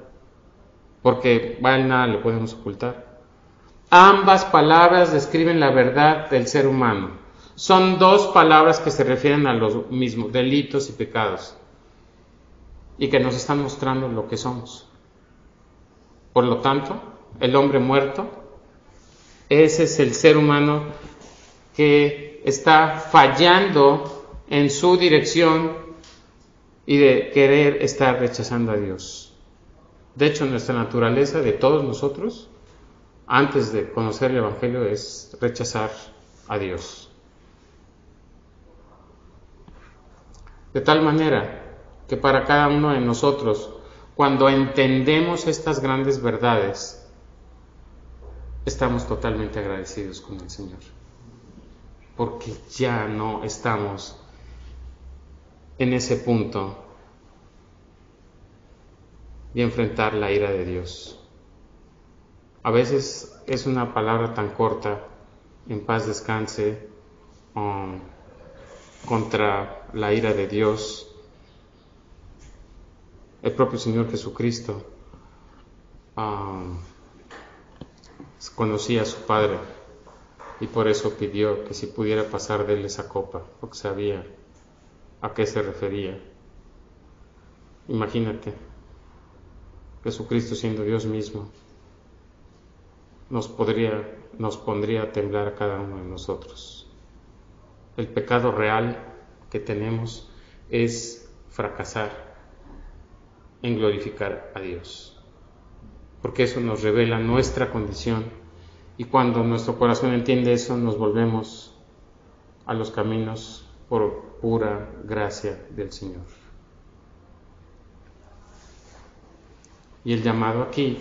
porque a Él nada le podemos ocultar. Ambas palabras describen la verdad del ser humano. Son dos palabras que se refieren a lo mismo, delitos y pecados, y que nos están mostrando lo que somos. Por lo tanto, el hombre muerto, ese es el ser humano que está fallando en su dirección y de querer estar rechazando a Dios. De hecho, nuestra naturaleza de todos nosotros, antes de conocer el Evangelio, es rechazar a Dios. De tal manera que para cada uno de nosotros, cuando entendemos estas grandes verdades, estamos totalmente agradecidos con el Señor, porque ya no estamos en ese punto de enfrentar la ira de Dios. A veces es una palabra tan corta, en paz descanse, contra la ira de Dios. El propio Señor Jesucristo conocía a su Padre y por eso pidió que si pudiera pasar de él esa copa, porque sabía a qué se refería. Imagínate, Jesucristo siendo Dios mismo, nos pondría a temblar a cada uno de nosotros. El pecado real que tenemos es fracasar en glorificar a Dios, porque eso nos revela nuestra condición, y cuando nuestro corazón entiende eso, nos volvemos a los caminos por pura gracia del Señor. Y el llamado aquí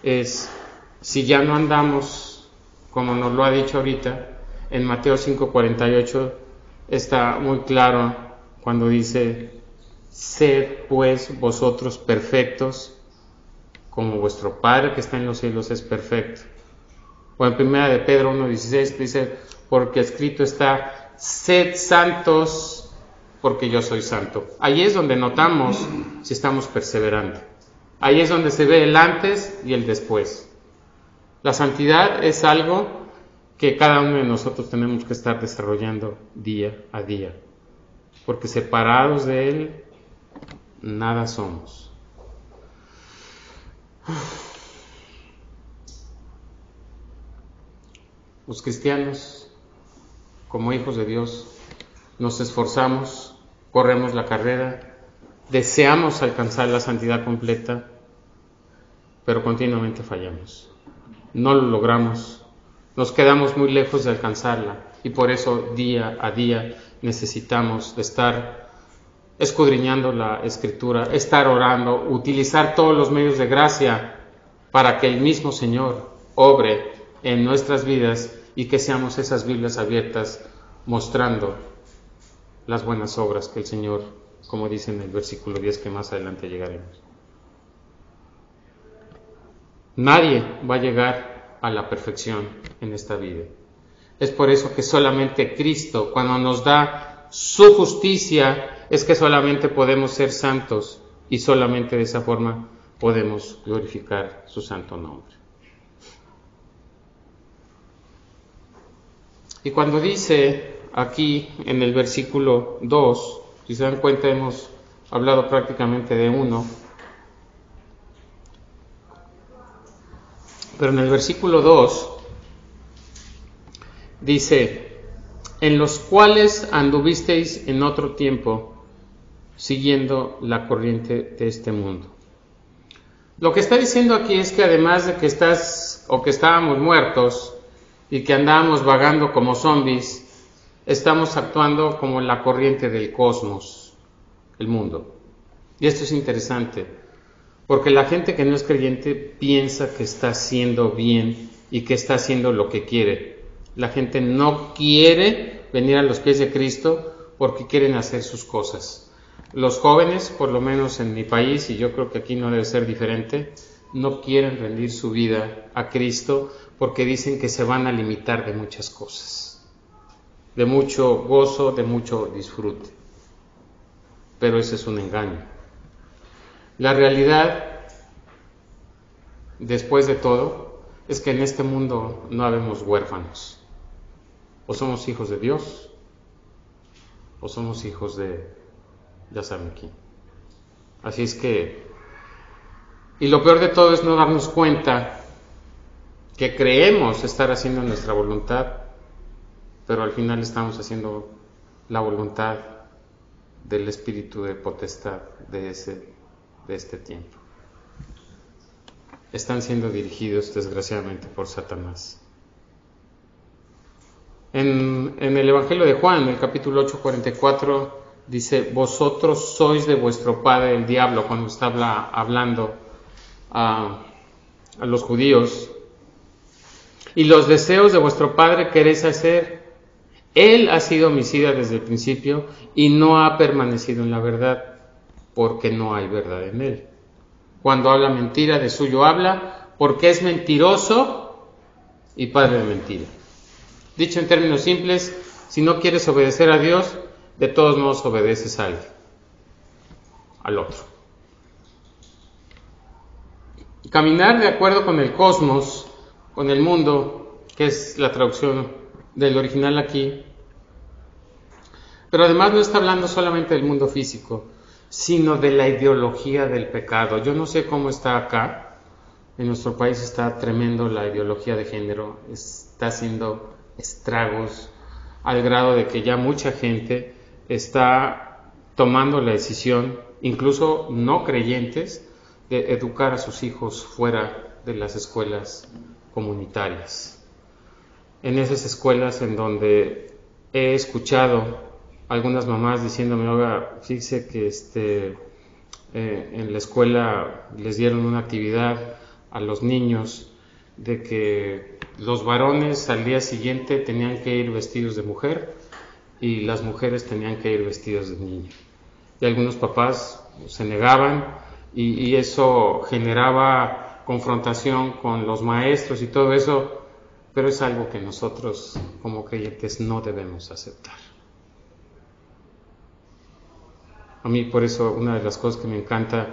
es, si ya no andamos como nos lo ha dicho ahorita, en Mateo 5:48 está muy claro cuando dice Sed pues vosotros perfectos, como vuestro Padre que está en los cielos es perfecto. O en 1 de Pedro 1:16 dice, porque escrito está, sed santos, porque yo soy santo. Ahí es donde notamos si estamos perseverando. Ahí es donde se ve el antes y el después. La santidad es algo que cada uno de nosotros tenemos que estar desarrollando día a día, porque separados de Él, nada somos. Los cristianos, como hijos de Dios, nos esforzamos, corremos la carrera, deseamos alcanzar la santidad completa, pero continuamente fallamos. No lo logramos, nos quedamos muy lejos de alcanzarla y por eso día a día necesitamos de estar escudriñando la Escritura, estar orando, utilizar todos los medios de gracia para que el mismo Señor obre en nuestras vidas y que seamos esas Biblias abiertas mostrando las buenas obras que el Señor, como dice en el versículo 10 que más adelante llegaremos. Nadie va a llegar a la perfección en esta vida. Es por eso que solamente Cristo, cuando nos da su justicia, es que solamente podemos ser santos y solamente de esa forma podemos glorificar su santo nombre. Y cuando dice aquí en el versículo 2, si se dan cuenta hemos hablado prácticamente de uno, pero en el versículo 2 dice, en los cuales anduvisteis en otro tiempo, siguiendo la corriente de este mundo. Lo que está diciendo aquí es que además de que estábamos muertos y que andábamos vagando como zombies, estamos actuando como la corriente del cosmos, el mundo. Y esto es interesante, porque la gente que no es creyente piensa que está haciendo bien y que está haciendo lo que quiere. La gente no quiere venir a los pies de Cristo porque quieren hacer sus cosas. Los jóvenes, por lo menos en mi país, y yo creo que aquí no debe ser diferente, no quieren rendir su vida a Cristo porque dicen que se van a limitar de muchas cosas, de mucho gozo, de mucho disfrute. Pero ese es un engaño. La realidad, después de todo, es que en este mundo no habemos huérfanos. O somos hijos de Dios, o somos hijos de, ya saben quién. Así es que, y lo peor de todo es no darnos cuenta que creemos estar haciendo nuestra voluntad, pero al final estamos haciendo la voluntad del espíritu de potestad de este tiempo. Están siendo dirigidos desgraciadamente por Satanás. En el Evangelio de Juan, el capítulo 8:44, dice, vosotros sois de vuestro padre el diablo, cuando está hablando a los judíos, y los deseos de vuestro padre queréis hacer. Él ha sido homicida desde el principio y no ha permanecido en la verdad, porque no hay verdad en él. Cuando habla mentira, de suyo habla, porque es mentiroso y padre de mentira. Dicho en términos simples, si no quieres obedecer a Dios, de todos modos obedeces a alguien, al otro. Caminar de acuerdo con el cosmos, con el mundo, que es la traducción del original aquí, pero además no está hablando solamente del mundo físico, sino de la ideología del pecado. Yo no sé cómo está acá, en nuestro país está tremendo la ideología de género, está haciendo estragos al grado de que ya mucha gente está tomando la decisión, incluso no creyentes, de educar a sus hijos fuera de las escuelas comunitarias. En esas escuelas en donde he escuchado algunas mamás diciéndome, oiga, fíjese que en la escuela les dieron una actividad a los niños de que los varones al día siguiente tenían que ir vestidos de mujer y las mujeres tenían que ir vestidas de niño. y algunos papás se negaban y eso generaba confrontación con los maestros y todo eso, pero es algo que nosotros como creyentes no debemos aceptar. A mí por eso una de las cosas que me encanta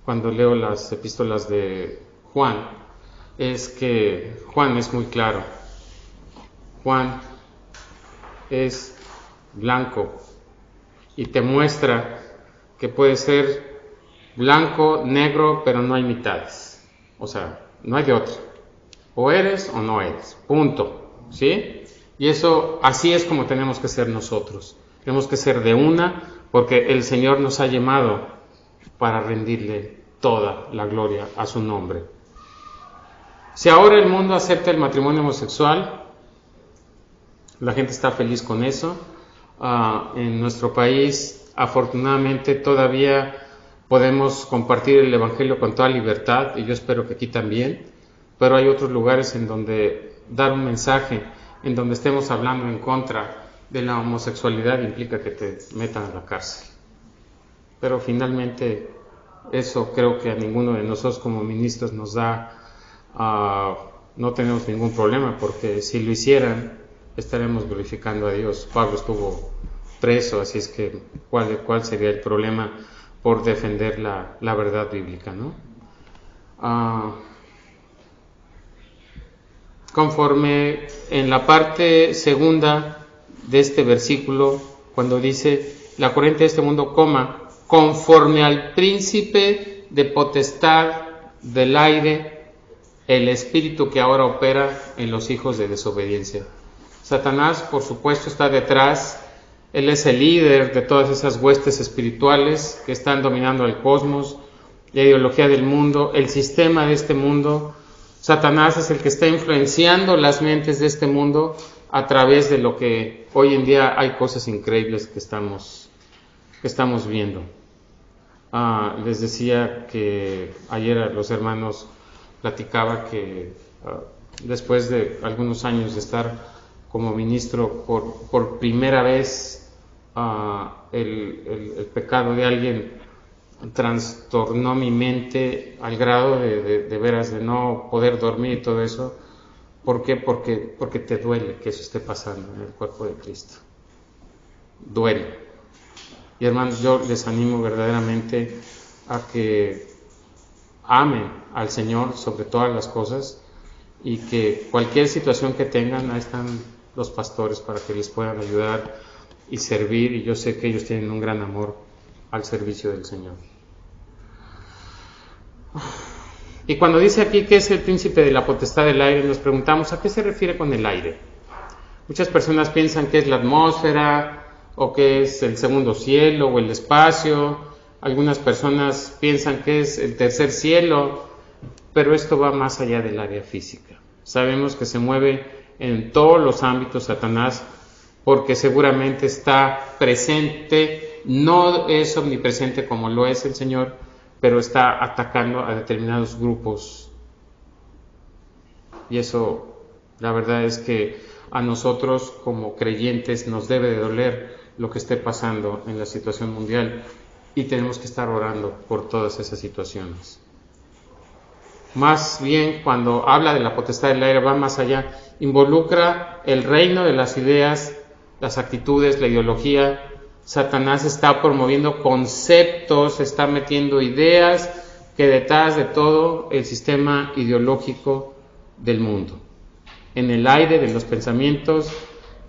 cuando leo las epístolas de Juan es que Juan es muy claro. Juan es blanco y te muestra que puede ser blanco, negro, pero no hay mitades. O sea, no hay de otro. O eres o no eres. Punto. ¿Sí? Y eso, así es como tenemos que ser nosotros. Tenemos que ser de una, porque el Señor nos ha llamado para rendirle toda la gloria a su nombre. Si ahora el mundo acepta el matrimonio homosexual, la gente está feliz con eso. En nuestro país, afortunadamente, todavía podemos compartir el Evangelio con toda libertad, y yo espero que aquí también, pero hay otros lugares en donde dar un mensaje, en donde estemos hablando en contra de la homosexualidad, implica que te metan a la cárcel. Pero finalmente, eso creo que a ninguno de nosotros como ministros nos da, no tenemos ningún problema, porque si lo hicieran, estaremos glorificando a Dios. Pablo estuvo preso, así es que ¿cuál sería el problema por defender la verdad bíblica, ¿no? Conforme en la parte segunda de este versículo, cuando dice, la corriente de este mundo conforme al príncipe de potestad del aire, el espíritu que ahora opera en los hijos de desobediencia. Satanás, por supuesto, está detrás. Él es el líder de todas esas huestes espirituales que están dominando el cosmos, la ideología del mundo, el sistema de este mundo. Satanás es el que está influenciando las mentes de este mundo a través de lo que hoy en día hay cosas increíbles que estamos viendo. Les decía que ayer los hermanos platicaba que después de algunos años de estar como ministro, por primera vez el pecado de alguien trastornó mi mente al grado de veras de no poder dormir y todo eso. ¿Por qué? Porque te duele que eso esté pasando en el cuerpo de Cristo. Duele. Y hermanos, yo les animo verdaderamente a que amen al Señor sobre todas las cosas y que cualquier situación que tengan, ahí están los pastores para que les puedan ayudar y servir, y yo sé que ellos tienen un gran amor al servicio del Señor. Y cuando dice aquí que es el príncipe de la potestad del aire, nos preguntamos ¿a qué se refiere con el aire? Muchas personas piensan que es la atmósfera, o que es el segundo cielo, o el espacio. Algunas personas piensan que es el tercer cielo, pero esto va más allá del área física. Sabemos que se mueve en todos los ámbitos Satanás, porque seguramente está presente, no es omnipresente como lo es el Señor, pero está atacando a determinados grupos. Y eso, la verdad es que a nosotros como creyentes nos debe de doler lo que esté pasando en la situación mundial, y tenemos que estar orando por todas esas situaciones. Más bien, cuando habla de la potestad del aire, va más allá, involucra el reino de las ideas, las actitudes, la ideología. Satanás está promoviendo conceptos, está metiendo ideas que detrás de todo el sistema ideológico del mundo, en el aire de los pensamientos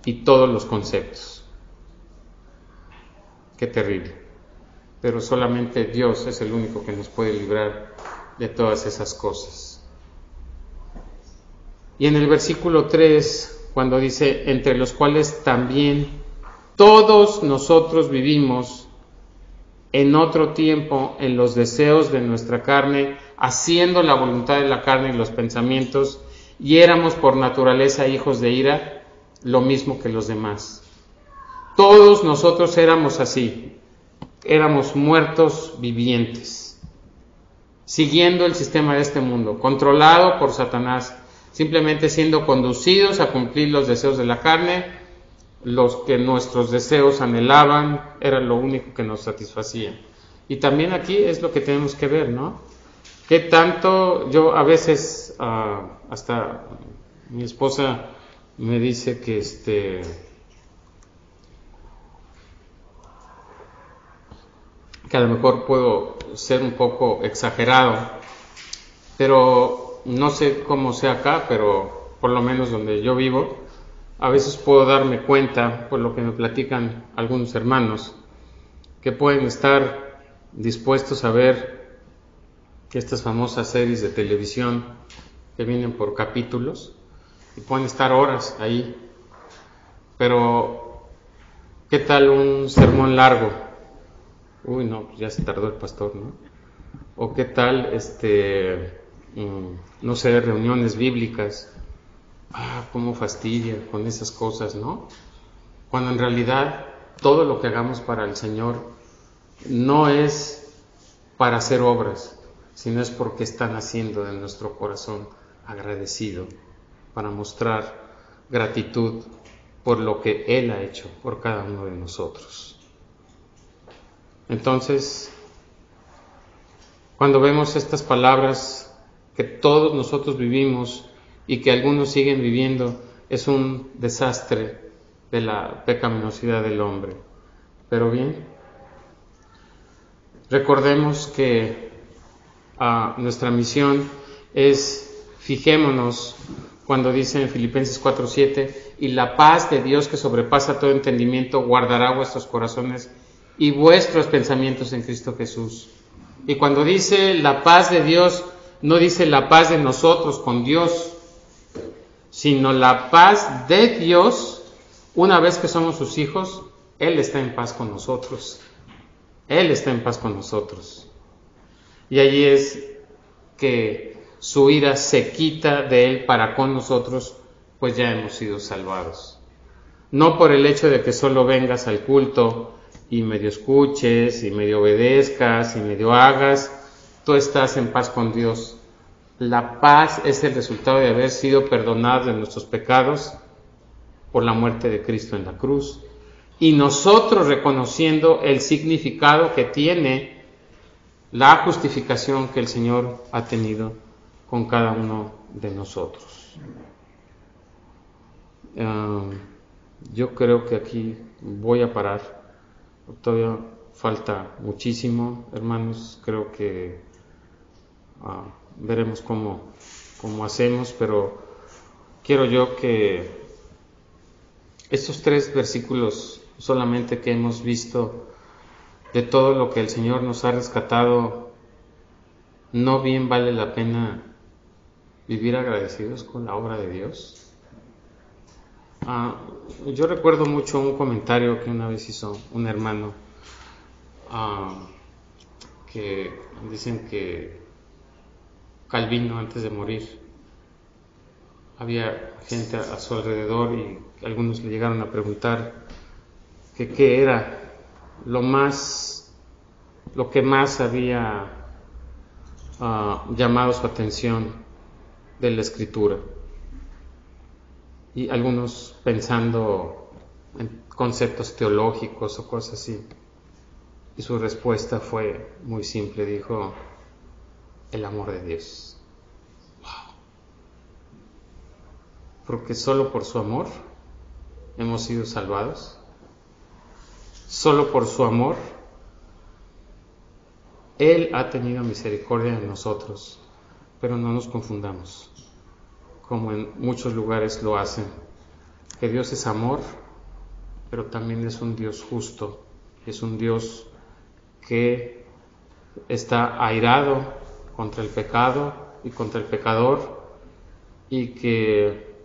y todos los conceptos. Qué terrible. Pero solamente Dios es el único que nos puede librar de todas esas cosas. Y en el versículo 3, cuando dice, entre los cuales también todos nosotros vivimos en otro tiempo en los deseos de nuestra carne, haciendo la voluntad de la carne y los pensamientos, y éramos por naturaleza hijos de ira, lo mismo que los demás. Todos nosotros éramos así, éramos muertos vivientes, siguiendo el sistema de este mundo, controlado por Satanás, simplemente siendo conducidos a cumplir los deseos de la carne los que nuestros deseos anhelaban, era lo único que nos satisfacía. Y también aquí es lo que tenemos que ver, ¿no? ¿Qué tanto? Yo a veces, hasta mi esposa me dice que a lo mejor puedo ser un poco exagerado, pero no sé cómo sea acá, pero por lo menos donde yo vivo, a veces puedo darme cuenta, por lo que me platican algunos hermanos, que pueden estar dispuestos a ver estas famosas series de televisión que vienen por capítulos y pueden estar horas ahí, pero ¿qué tal un sermón largo? Uy, no, pues ya se tardó el pastor, ¿no? O qué tal, no sé, reuniones bíblicas. Cómo fastidia con esas cosas, ¿no? Cuando en realidad todo lo que hagamos para el Señor no es para hacer obras, sino es porque están haciendo de nuestro corazón agradecido, para mostrar gratitud por lo que Él ha hecho por cada uno de nosotros. Entonces, cuando vemos estas palabras que todos nosotros vivimos y que algunos siguen viviendo, es un desastre de la pecaminosidad del hombre. Pero bien, recordemos que nuestra misión es, fijémonos cuando dice en Filipenses 4:7, y la paz de Dios que sobrepasa todo entendimiento guardará vuestros corazones y vuestros pensamientos en Cristo Jesús. Y cuando dice la paz de Dios, no dice la paz de nosotros con Dios, sino la paz de Dios. Una vez que somos sus hijos, Él está en paz con nosotros. Él está en paz con nosotros. Y allí es que su ira se quita de Él para con nosotros, pues ya hemos sido salvados. No por el hecho de que solo vengas al culto y medio escuches, y medio obedezcas, y medio hagas, tú estás en paz con Dios. La paz es el resultado de haber sido perdonados de nuestros pecados por la muerte de Cristo en la cruz, y nosotros reconociendo el significado que tiene la justificación que el Señor ha tenido con cada uno de nosotros. Yo creo que aquí voy a parar. Todavía falta muchísimo, hermanos. Creo que veremos cómo hacemos, pero quiero yo que estos 3 versículos solamente que hemos visto de todo lo que el Señor nos ha rescatado, ¿no bien vale la pena vivir agradecidos con la obra de Dios? Yo recuerdo mucho un comentario que una vez hizo un hermano, que dicen que Calvino, antes de morir, había gente a su alrededor y algunos le llegaron a preguntar que qué era lo que más había llamado su atención de la Escritura. Y algunos pensando en conceptos teológicos o cosas así. Y su respuesta fue muy simple, dijo: el amor de Dios. Wow. Porque solo por su amor hemos sido salvados. Solo por su amor Él ha tenido misericordia de nosotros. Pero no nos confundamos, como en muchos lugares lo hacen, que Dios es amor, pero también es un Dios justo, es un Dios que está airado contra el pecado y contra el pecador, y que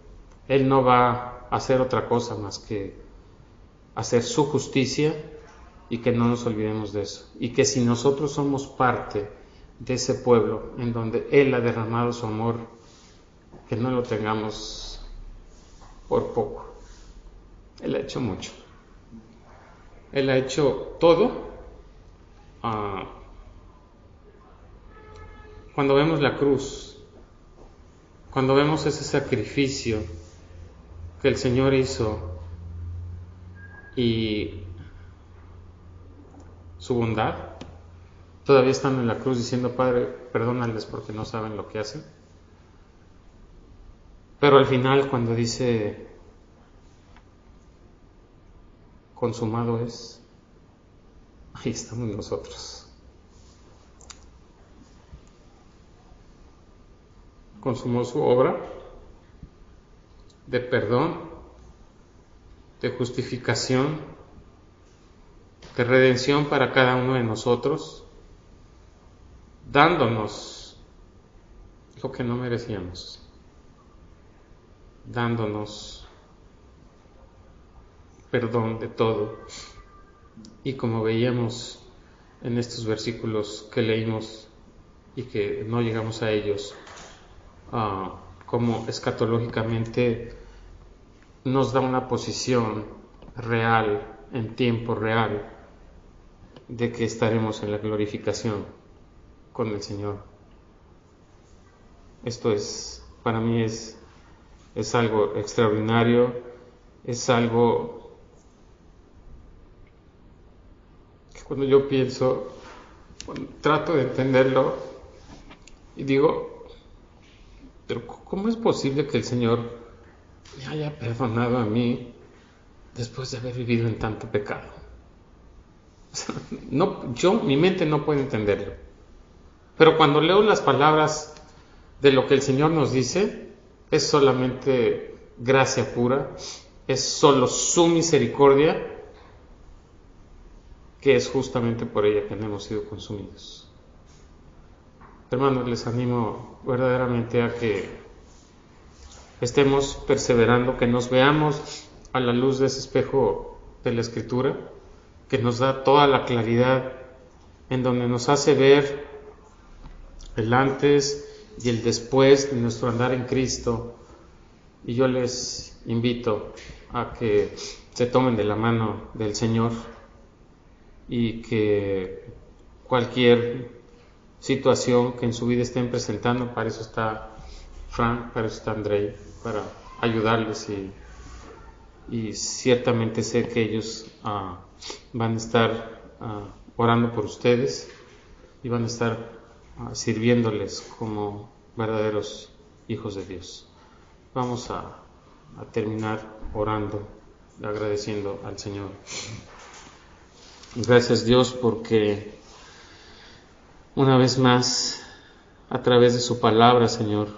Él no va a hacer otra cosa más que hacer su justicia, y que no nos olvidemos de eso, y que si nosotros somos parte de ese pueblo en donde Él ha derramado su amor, que no lo tengamos por poco. Él ha hecho mucho. Él ha hecho todo. Cuando vemos la cruz, cuando vemos ese sacrificio que el Señor hizo y su bondad, todavía están en la cruz diciendo: Padre, perdónales porque no saben lo que hacen. Pero al final, cuando dice consumado es, ahí estamos nosotros. Consumó su obra de perdón, de justificación, de redención para cada uno de nosotros, dándonos lo que no merecíamos, dándonos perdón de todo. Y como veíamos en estos versículos que leímos y que no llegamos a ellos, como escatológicamente nos da una posición real, en tiempo real, de que estaremos en la glorificación con el Señor. Esto es, para mí es algo extraordinario, es algo que cuando yo pienso, trato de entenderlo y digo: pero ¿cómo es posible que el Señor me haya perdonado a mí después de haber vivido en tanto pecado? O sea, mi mente no puede entenderlo. Pero cuando leo las palabras de lo que el Señor nos dice, es solamente gracia pura, es solo su misericordia, que es justamente por ella que no hemos sido consumidos. Hermanos, les animo verdaderamente a que estemos perseverando, que nos veamos a la luz de ese espejo de la Escritura, que nos da toda la claridad, en donde nos hace ver el antes y el después de nuestro andar en Cristo. Y yo les invito a que se tomen de la mano del Señor y que cualquier situación que en su vida estén presentando, para eso está Frank, para eso está Andrei, para ayudarles, y ciertamente sé que ellos van a estar orando por ustedes y van a estar sirviéndoles como verdaderos hijos de Dios. Vamos a terminar orando, agradeciendo al Señor. Gracias, Dios, porque una vez más, a través de su palabra, Señor,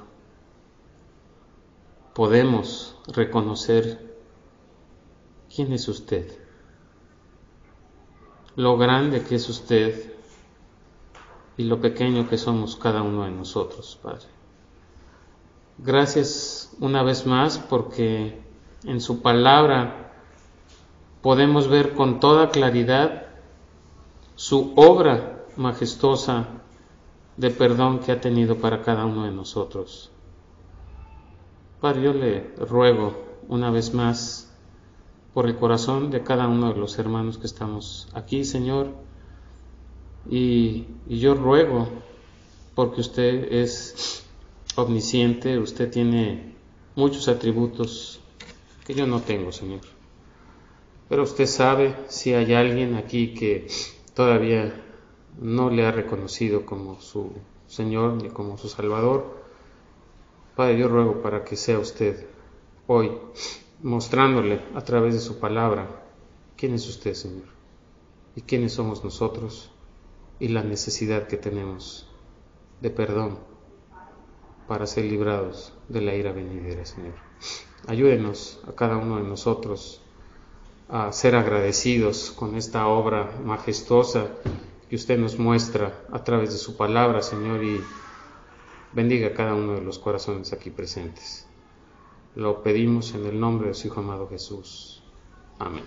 podemos reconocer quién es usted, lo grande que es usted y lo pequeño que somos cada uno de nosotros, Padre. Gracias una vez más porque en su palabra podemos ver con toda claridad su obra majestuosa de perdón que ha tenido para cada uno de nosotros. Padre, yo le ruego una vez más por el corazón de cada uno de los hermanos que estamos aquí, Señor, y yo ruego porque usted es omnisciente, usted tiene muchos atributos que yo no tengo, Señor. Pero usted sabe si hay alguien aquí que todavía no le ha reconocido como su Señor ni como su Salvador. Padre, yo ruego para que sea usted hoy mostrándole a través de su palabra quién es usted, Señor, y quiénes somos nosotros, y la necesidad que tenemos de perdón para ser librados de la ira venidera, Señor. Ayúdenos a cada uno de nosotros a ser agradecidos con esta obra majestuosa que usted nos muestra a través de su palabra, Señor, y bendiga a cada uno de los corazones aquí presentes. Lo pedimos en el nombre de su Hijo amado Jesús. Amén.